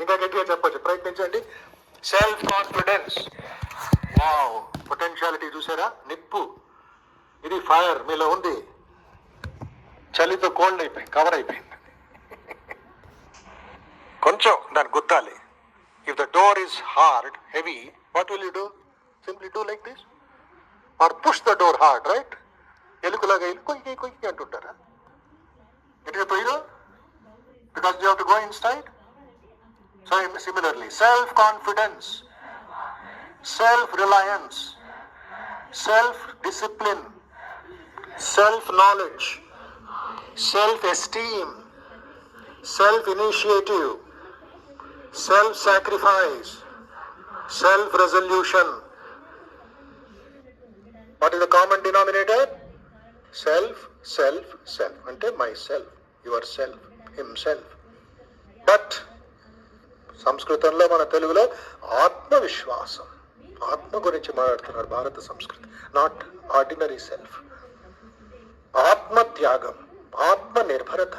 ఇంకా గట్టిగా చెప్పచ్చు, ప్రయత్నించండి. Self confidence. వావ్, పొటెన్షియాలిటీ చూసారా? నిప్పు, ఇది ఫైర్ మీలో ఉంది. చలితో కోల్డ్ అయిపోయింది, కవర్ అయిపోయింది. కొంచెం దాన్ని గుద్దాలి. If the door is hard, heavy, what will you do? Simply do like this or push the door hard, right? ఎలుకలాగా వెళ్ళి కొయ్యి కొయ్యి అంటుంటారా? ఇట్ ఈస్ పోయిదో because you have to go inside. So similarly, self-confidence, self-reliance, self-discipline, self-knowledge, self-esteem, self-initiative, self-sacrifice, self-resolution. What is the common denominator? Self, self, self. Ante myself, yourself, himself. But సంస్కృతంలో, మన తెలుగులో ఆత్మవిశ్వాసం, ఆత్మ గురించి మాట్లాడుతున్నారు భారత సంస్కృతి. Not ordinary self. ఆత్మత్యాగం, ఆత్మ నిర్భరత.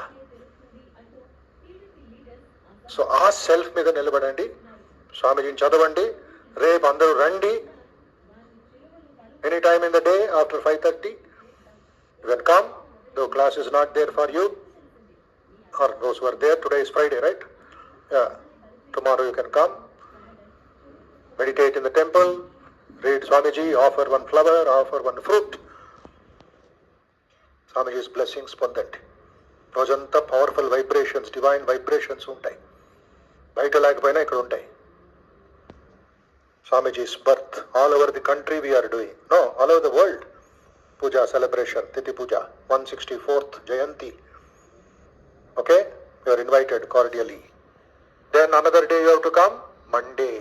సో ఆ సెల్ఫ్ మీద నిలబడండి. స్వామీజీని చదవండి. రేపు అందరూ రండి. Any time in the day after 5:30 you can come. Though class is not there for you, or those who are there, today is Friday, right? Yeah, tomorrow you can come, meditate in the temple, read Swamiji, offer one flower, offer one fruit. Swamiji's blessings పొందండి. రోజంతా powerful vibrations, divine vibrations ఉంటాయి. బయట లేకపోయినా ఇక్కడ ఉంటాయి. Swamiji's birth, all over the country we are doing. No, all over the world. Puja celebration, Titi Puja, 164th Jayanti. Okay, you are invited cordially. Then another day you have to come, Monday,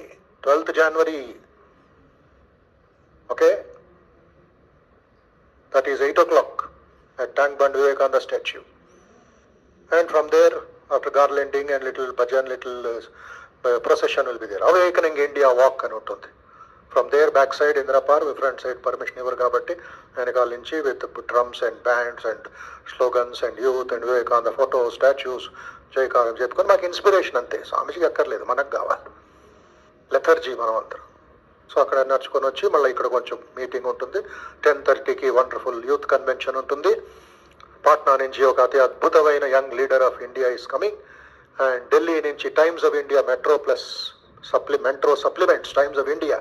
12th January. Okay, that is 8 o'clock at Tank Band Vivekananda statue. And from there, after garlanding and little bhajan, little procession will be there. Awakening India walk and ఉంటుంది. From there, backside Indira Park, front side permission ఇవ్వరు కాబట్టి వెనకాల నుంచి with drums and bands and slogans and youth and Vivekananda photos, statues, జయకారం చెప్పుకొని మాకు inspiration అంతే. స్వామిజీకి అక్కర్లేదు, మనకు కావాలి. లెథర్జీ మనం అందరం. సో అక్కడ నడుచుకొని వచ్చి మళ్ళీ ఇక్కడ కొంచెం మీటింగ్ ఉంటుంది. 10:30కి వండర్ఫుల్ యూత్ కన్వెన్షన్ ఉంటుంది. పాట్నా నుంచి ఒక అతి అద్భుతమైన young leader of India is coming. And Delhi నుంచి Times of India metro plus metro supplements Times of India,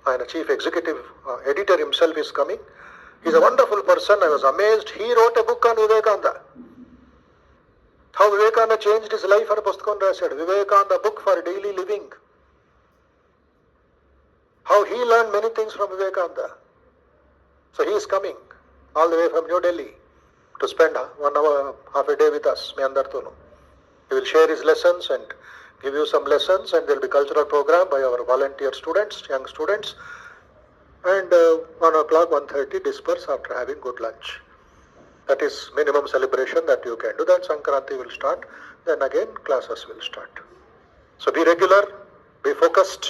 ఆయన chief executive editor himself is coming. Is a wonderful person. I was amazed. He wrote a book on Vivekananda. How Vivekananda changed his life అని పుస్తకం రాశాడు. Vivekananda book for daily living. How he learn many things from Vivekananda. So he is coming all the way from new Delhi to spend 1 hour, half a day with us, మీ అందరితోనూ. He will share his lessons and give you some lessons, and there will be cultural program by our volunteer students, young students, and 1 o'clock, 1:30 disperse after having good lunch. That is minimum celebration that you can do. Then Sankranti will start, then again classes will start. So be regular, be focused,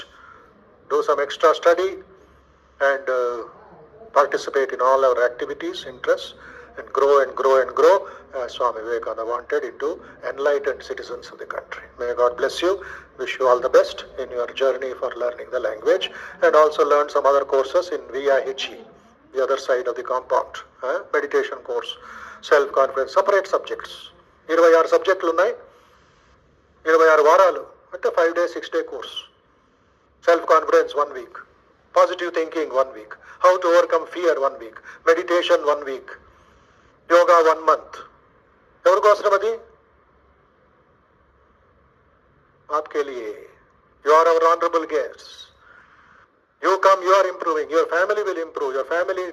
do some extra study, and participate in all our activities, interests, and grow and grow and grow as Swami Vivekananda wanted, into enlightened citizens of the country. May God bless you. Wish you all the best in your journey for learning the language, and also learn some other courses in VIHE, the other side of the compound. Meditation course, self-confidence, separate subjects. 26 సబ్జెక్టులు ఉన్నాయి, 26 వారాలు అంటే 5 days 6 day course. Self-confidence 1 week, positive thinking 1 week, how to overcome fear 1 week, meditation 1 week, yoga 1 month. ఎవరి కోసం అది? आपके लिए. You are our honorable guests. You come, you are improving. Your family will improve. Your family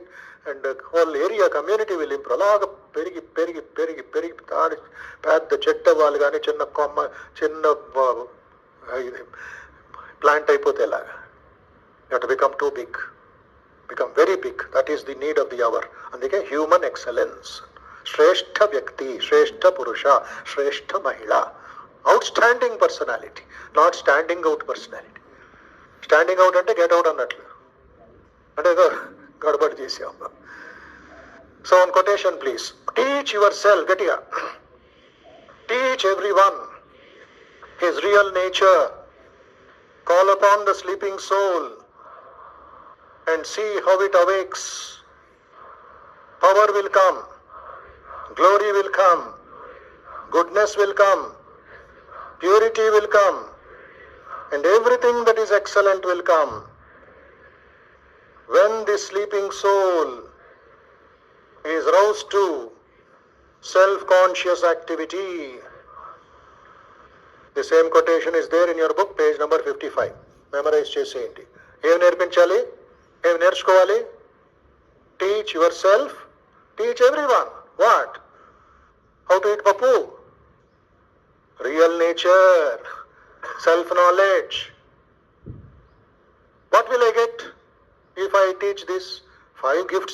and the whole area, community will improve. అలాగా పెరిగి పెరిగి పెరిగి పెరిగి తాడి పెద్ద చెట్టు వాళ్ళు కానీ చిన్న కొమ్మ చిన్న ప్లాంట్ అయిపోతే ఎలాగా? You have to become too big. Become very big. That is the need of the hour. అందుకే హ్యూమన్ ఎక్సలెన్స్. శ్రేష్ఠ వ్యక్తి, శ్రేష్ఠ పురుష, శ్రేష్ఠ మహిళ. Outstanding personality, not standing out personality. Standing out అంటే గెట్ అవుట్ అన్నట్లు, అంటే ఏదో గడబడి చేసాం. So one quotation please. Teach yourself, గట్టిగా teach everyone his real nature. Call upon the sleeping soul and see how it awakes. Power will come, glory will come, goodness will come, purity will come, and everything that is excellent will come. When the sleeping soul is roused to self-conscious activity. The same quotation is there in your book, page number 55. Memorize చేసేయండి. ఏం నేర్పించాలి? ఏం నేర్చుకోవాలి? Teach yourself, teach everyone. What? How to eat papu? Real nature, self-knowledge. What will I get if I teach this? 5 gifts